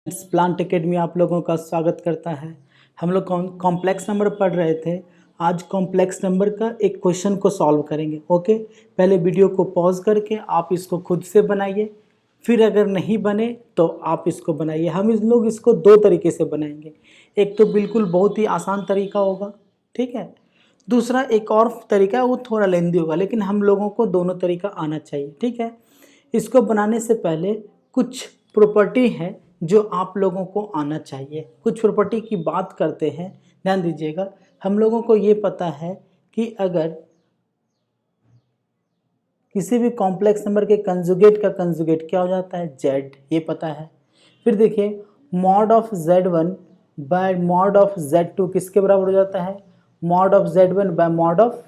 Plant academy आप लोगों का स्वागत करता है। हम लोग कॉम्प्लेक्स नंबर पढ़ रहे थे। आज कॉम्प्लेक्स नंबर का एक क्वेश्चन को सॉल्व करेंगे। ओके, पहले वीडियो को पॉज करके आप इसको खुद से बनाइए, फिर अगर नहीं बने तो आप इसको बनाइए। हम इस लोग इसको दो तरीके से बनाएंगे। एक तो बिल्कुल बहुत ही आसान तरीका होगा, ठीक है। दूसरा एक और तरीका है, वो थोड़ा लेंदी होगा, लेकिन हम लोगों को दोनों तरीका आना चाहिए, ठीक है। इसको बनाने से पहले कुछ प्रॉपर्टी है जो आप लोगों को आना चाहिए। कुछ प्रॉपर्टी की बात करते हैं, ध्यान दीजिएगा। हम लोगों को ये पता है कि अगर किसी भी कॉम्प्लेक्स नंबर के कंजुगेट का कंजुगेट क्या हो जाता है, जेड, ये पता है। फिर देखिए mod of z1 bye mod of z2 किसके बराबर हो जाता है, mod of z1 bye mod of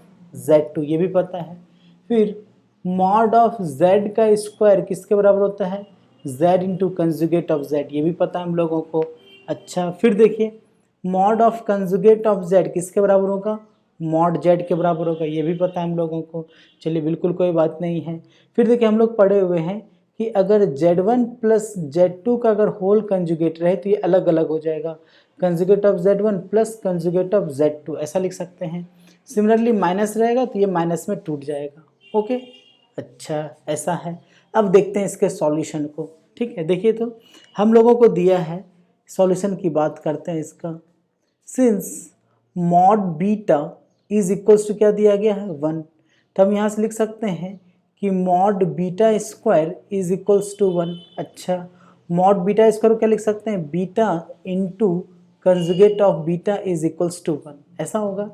z2, ये भी पता है। फिर मॉड ऑफ z का स्क्वायर किसके बराबर होता है, z into conjugate of z, ये भी पता है हम लोगों को। अच्छा, फिर देखिए mod of conjugate of z किसके बराबर होगा, मॉड z के बराबर होगा, ये भी पता है हम लोगों को। चलिए, बिल्कुल कोई बात नहीं है। फिर देखिए हम लोग पढ़े हुए हैं कि अगर z1 प्लस z2 का अगर होल कंजुगेट रहे तो ये अलग अलग हो जाएगा, conjugate of z1 plus conjugate of z2, ऐसा लिख सकते हैं। सिमिलरली माइनस रहेगा तो ये माइनस में टूट जाएगा। ओके, अच्छा ऐसा है। अब देखते हैं इसके सॉल्यूशन को, ठीक है। देखिए तो हम लोगों को दिया है, सॉल्यूशन की बात करते हैं इसका। Since mod beta is equals to क्या दिया गया है, 1, तो हम यहाँ से लिख सकते हैं कि mod beta square is equals to 1। अच्छा, मॉड बीटा स्क्वायर क्या लिख सकते हैं, beta into conjugate of beta is equals to 1, ऐसा होगा।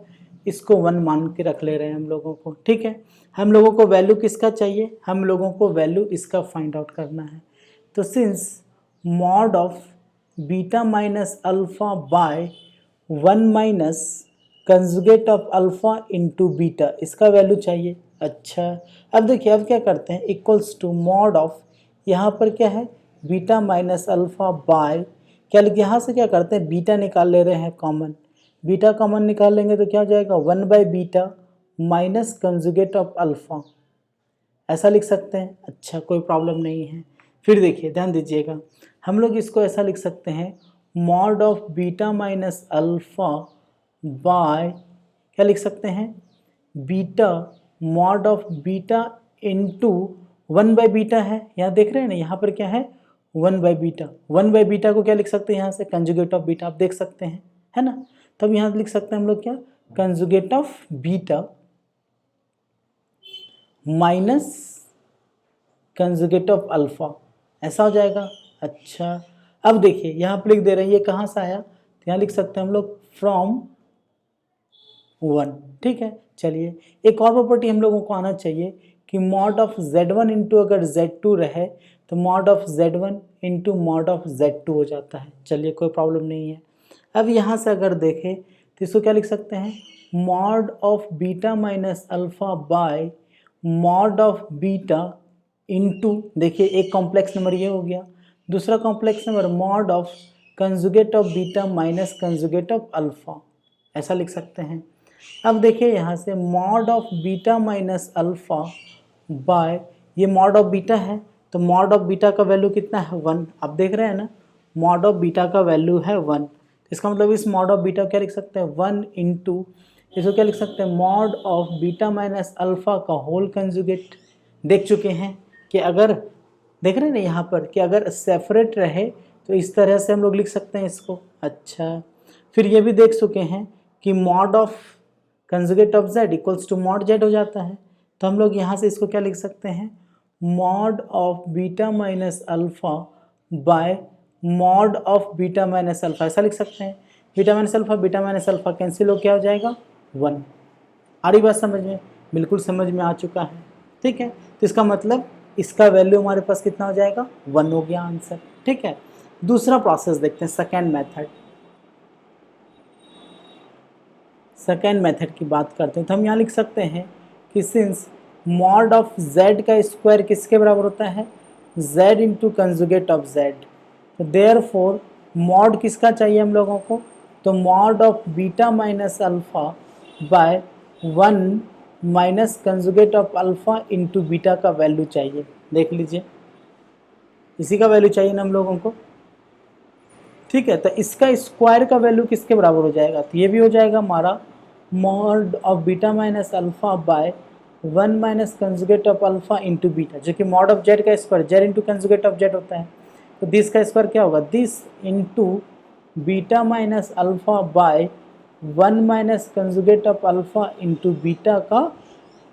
इसको 1 मान के रख ले रहे हैं हम लोगों को, ठीक है। हम लोगों को वैल्यू किसका चाहिए, हम लोगों को वैल्यू इसका फाइंड आउट करना है। तो since mod of beta minus alpha by 1 minus conjugate of alpha into beta, इसका वैल्यू चाहिए। अच्छा, अब देखिए अब क्या करते हैं, इक्वल्स टू मॉड ऑफ, यहाँ पर क्या है, बीटा माइनस अल्फ़ा बाय, क्या यहाँ से क्या करते हैं, बीटा निकाल ले रहे हैं कॉमन, बीटा कॉमन निकाल लेंगे तो क्या हो जाएगा, 1 by beta minus conjugate of alpha, ऐसा लिख सकते हैं। अच्छा, कोई प्रॉब्लम नहीं है। फिर देखिए ध्यान दीजिएगा, हम लोग इसको ऐसा लिख सकते हैं, mod of beta minus alpha bye, क्या लिख सकते हैं, beta mod of beta into 1 by beta है, यहाँ देख रहे हैं ना, यहाँ पर क्या है, 1 बाय बीटा। 1 बाय बीटा को क्या लिख सकते हैं यहाँ से, कंजुगेट ऑफ बीटा, आप देख सकते हैं, है ना। तब यहाँ लिख सकते हैं हम लोग क्या, conjugate of beta minus conjugate of alpha, ऐसा हो जाएगा। अच्छा, अब देखिए यहाँ पर लिख दे रहे हैं, ये कहाँ से आया, तो यहाँ लिख सकते हैं हम लोग फ्रॉम 1, ठीक है। चलिए, एक और प्रॉपर्टी हम लोगों को आना चाहिए कि मॉड ऑफ z1 इंटू अगर z2 रहे तो mod of z1 into mod of z2 हो जाता है। चलिए, कोई प्रॉब्लम नहीं है। अब यहाँ से अगर देखें तो इसको क्या लिख सकते हैं, mod of beta minus alpha bye mod of beta into, देखिए एक कॉम्प्लेक्स नंबर ये हो गया, दूसरा complex number mod of conjugate of beta minus conjugate of alpha, ऐसा लिख सकते हैं। अब देखिए यहाँ से mod of beta minus alpha bye, ये मॉड ऑफ बीटा है तो मॉड ऑफ बीटा का वैल्यू कितना है, 1, आप देख रहे हैं ना, मॉड ऑफ बीटा का वैल्यू है 1, इसका मतलब इस मॉड ऑफ बीटा क्या लिख सकते हैं, 1 इंटू, इसको क्या लिख सकते हैं, mod of beta minus alpha का होल कंजुगेट। देख चुके हैं कि अगर देख रहे हैं ना यहाँ पर कि अगर सेपरेट रहे तो इस तरह से हम लोग लिख सकते हैं इसको। अच्छा, फिर ये भी देख चुके हैं कि mod of conjugate of z equals to mod z हो जाता है, तो हम लोग यहाँ से इसको क्या लिख सकते हैं, mod of beta minus alpha bye mod of beta minus alpha, ऐसा लिख सकते हैं। बीटा माइनस अल्फ़ा कैंसिल हो, क्या हो जाएगा, 1। आ रही बात समझ में, बिल्कुल समझ में आ चुका है, ठीक है। तो इसका मतलब इसका वैल्यू हमारे पास कितना हो जाएगा, 1 हो गया आंसर, ठीक है। दूसरा प्रोसेस देखते हैं, सेकेंड मेथड। सेकेंड मेथड की बात करते हैं तो हम यहाँ लिख सकते हैं कि सिंस मॉड ऑफ z का स्क्वायर किसके बराबर होता है, z into conjugate of z, तो देयरफॉर मॉड किसका चाहिए हम लोगों को, तो mod of beta minus alpha by 1 minus conjugate of alpha into beta का वैल्यू चाहिए। देख लीजिए, इसी का वैल्यू चाहिए ना हम लोगों को। ठीक है। तो इसका स्क्वायर का वैल्यू किसके बराबर हो जाएगा, तो ये भी हो जाएगा हमारा mod of beta minus alpha by 1 minus conjugate of alpha into beta, जो कि मॉड ऑफ जेड का square Z into conjugate of Z होता है। तो दिस का स्क्वायर क्या होगा, this into beta minus alpha by 1 minus conjugate of alpha into beta का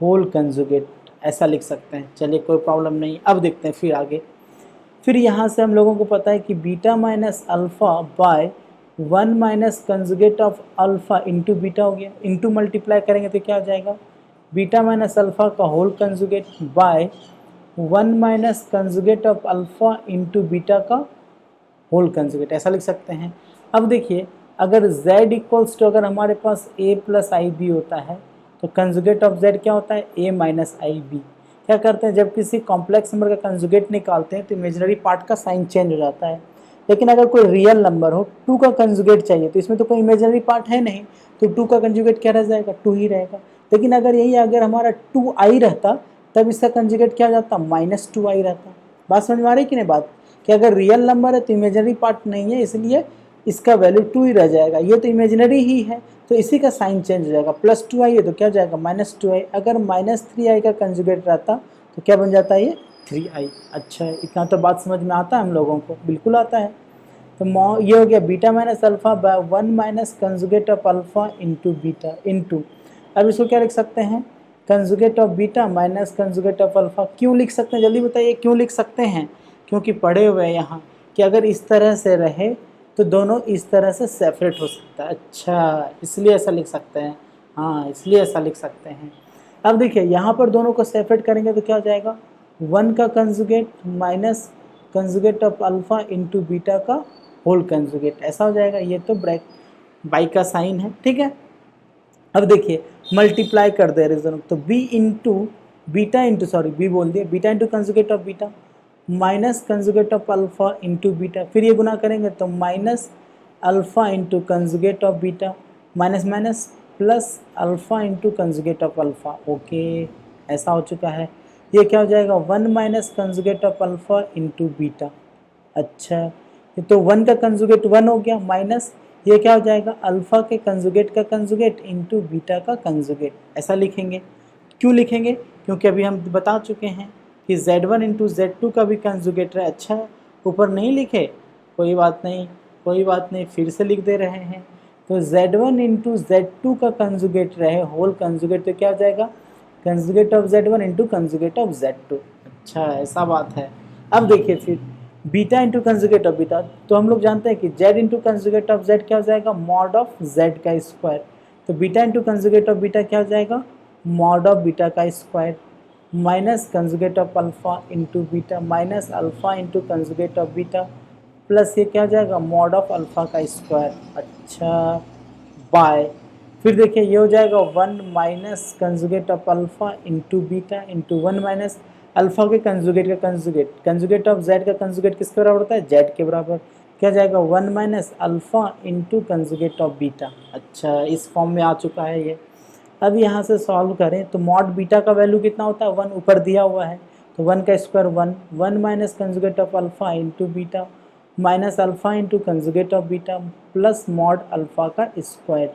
होल कंजुगेट, ऐसा लिख सकते हैं। चलिए कोई प्रॉब्लम नहीं। अब देखते हैं फिर आगे। फिर यहाँ से हम लोगों को पता है कि beta minus alpha by 1 minus conjugate of alpha into beta हो गया, इंटू मल्टीप्लाई करेंगे तो क्या हो जाएगा, बीटा माइनस अल्फ़ा का whole conjugate by 1 minus conjugate of alpha into beta का होल कंजुगेट, ऐसा लिख सकते हैं। अब देखिए, अगर z इक्वल्स टू, अगर हमारे पास a प्लस आई बी होता है तो कंजुगेट ऑफ z क्या होता है, a माइनस आई बी। क्या करते हैं, जब किसी कॉम्प्लेक्स नंबर का कंजुगेट निकालते हैं तो इमेजिनरी पार्ट का साइन चेंज हो जाता है। लेकिन अगर कोई रियल नंबर हो, 2 का कंजुगेट चाहिए, तो इसमें तो कोई इमेजिनरी पार्ट है नहीं, तो 2 का कंजुगेट क्या रह जाएगा, 2 ही रहेगा। लेकिन अगर यही अगर हमारा 2i रहता तब इसका कंजुगेट क्या हो जाता, -2i रहता। बात समझ में आ रही कि नहीं बात, कि अगर रियल नंबर है तो इमेजिनरी पार्ट नहीं है, इसलिए इसका वैल्यू 2 ही रह जाएगा। ये तो इमेजिनरी ही है तो इसी का साइन चेंज हो जाएगा, +2i है तो क्या हो जाएगा, -2i। अगर -3i का कंजुगेट रहता तो क्या बन जाता है, ये 3i। अच्छा, इतना तो बात समझ में आता है हम लोगों को, बिल्कुल आता है। तो ये हो गया beta minus alpha by 1 minus conjugate of alpha into beta into, अब इसको क्या लिख सकते हैं, conjugate of beta minus conjugate of alpha. क्यों लिख सकते हैं, जल्दी बताइए क्यों लिख सकते हैं, क्योंकि पढ़े हुए हैं यहाँ कि अगर इस तरह से रहे तो दोनों इस तरह से सेपरेट हो सकता है। अच्छा, इसलिए ऐसा लिख सकते हैं, हाँ इसलिए ऐसा लिख सकते हैं। अब देखिए यहाँ पर दोनों को सेपरेट करेंगे तो क्या हो जाएगा, 1 का conjugate minus conjugate of alpha into beta का होल कंजुगेट, ऐसा हो जाएगा। ये तो ब्रैक बाई का साइन है, ठीक है। अब देखिए मल्टीप्लाई कर दे रहे दोनों, तो b into beta into, sorry b बोल दिया, beta into conjugate of beta minus conjugate of alpha into beta, फिर ये गुना करेंगे तो minus alpha into conjugate of beta minus minus plus alpha into conjugate of alpha. Okay, ऐसा हो चुका है। ये क्या हो जाएगा, 1 minus conjugate of alpha into beta. अच्छा, तो 1 का कंजुगेट 1 हो गया, माइनस ये क्या हो जाएगा, अल्फा के कंजुगेट का कंजुगेट इंटू बीटा का कंजुगेट, ऐसा लिखेंगे। क्यों लिखेंगे, क्योंकि अभी हम बता चुके हैं कि Z1 इंटू Z2 का भी कंजुगेट है। अच्छा, ऊपर नहीं लिखे, कोई बात नहीं, कोई बात नहीं, फिर से लिख दे रहे हैं। तो Z1 इंटू Z2 का कंजुगेट रहे होल कंजुगेट, तो क्या हो जाएगा, conjugate of Z1 into conjugate of Z2। अच्छा, ऐसा बात है। अब देखिए फिर beta into conjugate of beta, तो हम लोग जानते हैं कि z into conjugate of z क्या हो जाएगा, मॉड ऑफ z का स्क्वायर। तो beta into conjugate of beta क्या हो जाएगा, मॉड ऑफ बीटा का square minus conjugate of alpha into beta minus alpha into conjugate of beta plus ये क्या हो जाएगा, मॉड ऑफ अल्फा का स्क्वायर। अच्छा, बाय फिर देखिए ये हो जाएगा 1 minus conjugate of alpha into beta into 1 minus alpha के कंजुगेट का कंजुगेट, कंजुगेट ऑफ z का कंजुगेट किसके बराबर होता है, z के बराबर। क्या जाएगा, 1 minus alpha into conjugate of beta. अच्छा, इस फॉर्म में आ चुका है ये। अब यहाँ से सॉल्व करें तो मॉड बीटा का वैल्यू कितना होता है, 1 ऊपर दिया हुआ है, तो 1 का square 1, 1 minus conjugate of alpha into beta minus alpha into conjugate of beta plus mod alpha का स्क्वायर।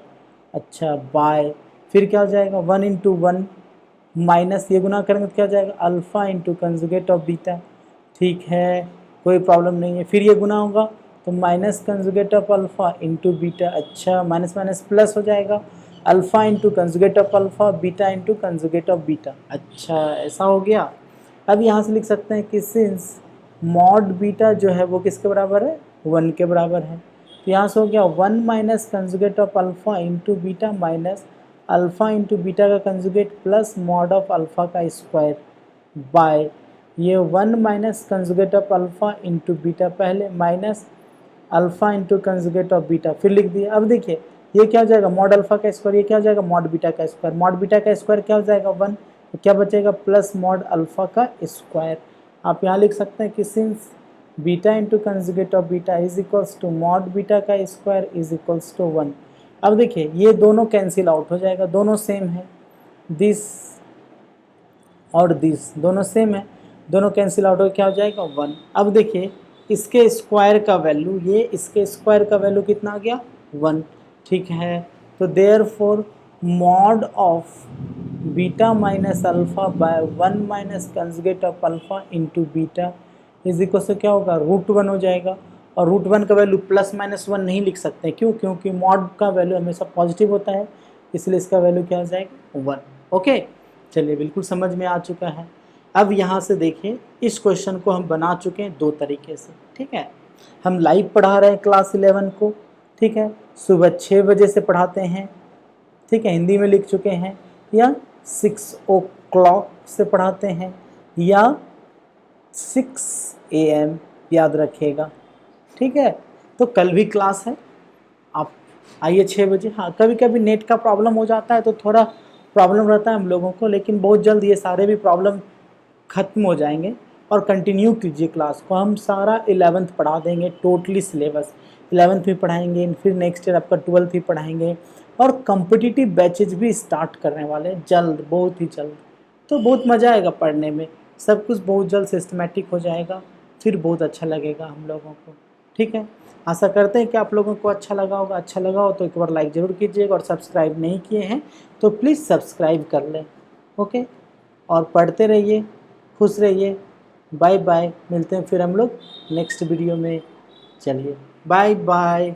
अच्छा, बाय फिर क्या हो जाएगा, 1 इंटू 1 माइनस ये गुना करेंगे तो क्या हो जाएगा, alpha into conjugate of beta. ठीक है, कोई प्रॉब्लम नहीं है। फिर ये गुना होगा तो minus conjugate of alpha into beta. अच्छा, माइनस माइनस प्लस हो जाएगा, alpha into conjugate of alpha beta into conjugate of beta. अच्छा, ऐसा हो गया। अब यहाँ से लिख सकते हैं कि सिंस मॉड बीटा जो है वो किसके बराबर है, 1 के बराबर है, तो यहाँ से हो गया 1 minus conjugate of alpha into beta minus alpha into beta का conjugate plus mod of alpha का स्क्वायर बाय ये 1 minus conjugate of alpha into beta पहले minus alpha into conjugate of beta फिर लिख दिया। अब देखिए ये क्या हो जाएगा, मॉड अल्फ़ा का स्क्वायर, ये क्या हो जाएगा, मॉड बीटा का स्क्वायर, मॉड बीटा का स्क्वायर क्या हो जाएगा 1, तो क्या बचेगा प्लस मॉड अल्फ़ा का स्क्वायर। आप यहाँ लिख सकते हैं कि since beta into conjugate of beta is equals to mod beta का स्क्वायर इज इक्वल्स टू 1। अब देखिए ये दोनों कैंसिल आउट हो जाएगा, दोनों सेम है, दिस और दिस दोनों सेम है, दोनों कैंसिल आउट हो क्या हो जाएगा 1। अब देखिए इसके स्क्वायर का वैल्यू, ये इसके स्क्वायर का वैल्यू कितना आ गया 1, ठीक है। तो therefore mod of beta minus alpha by 1 minus conjugate of alpha into beta is equal से क्या होगा √1 हो जाएगा। और √1 का वैल्यू +-1 नहीं लिख सकते, क्यों? क्योंकि मॉड का वैल्यू हमेशा पॉजिटिव होता है, इसलिए इसका वैल्यू क्या हो जाएगा 1। ओके, चलिए बिल्कुल समझ में आ चुका है। अब यहाँ से देखिए इस क्वेश्चन को हम बना चुके हैं 2 तरीके से, ठीक है। हम लाइव पढ़ा रहे हैं क्लास 11 को, ठीक है, सुबह 6 बजे से पढ़ाते हैं, ठीक है, हिंदी में लिख चुके हैं, या 6 o'clock से पढ़ाते हैं, या 6 AM, याद रखिएगा, ठीक है। तो कल भी क्लास है, आप आइए 6 बजे। हाँ, कभी कभी नेट का प्रॉब्लम हो जाता है तो थोड़ा प्रॉब्लम रहता है हम लोगों को, लेकिन बहुत जल्द ये सारे भी प्रॉब्लम ख़त्म हो जाएंगे। और कंटिन्यू कीजिए क्लास को, हम सारा 11th पढ़ा देंगे, टोटली सिलेबस 11th भी पढ़ाएंगे, फिर नेक्स्ट ईयर आपका 12th भी पढ़ाएंगे, और कॉम्पिटिटिव बैचेज भी स्टार्ट करने वाले हैं जल्द, बहुत ही जल्द। तो बहुत मज़ा आएगा पढ़ने में, सब कुछ बहुत जल्द सिस्टमेटिक हो जाएगा, फिर बहुत अच्छा लगेगा हम लोगों को, ठीक है। आशा करते हैं कि आप लोगों को अच्छा लगा होगा। अच्छा लगा हो तो एक बार लाइक ज़रूर कीजिएगा, और सब्सक्राइब नहीं किए हैं तो प्लीज़ सब्सक्राइब कर लें, ओके। और पढ़ते रहिए, खुश रहिए, बाय बाय। मिलते हैं फिर हम लोग नेक्स्ट वीडियो में, चलिए बाय बाय।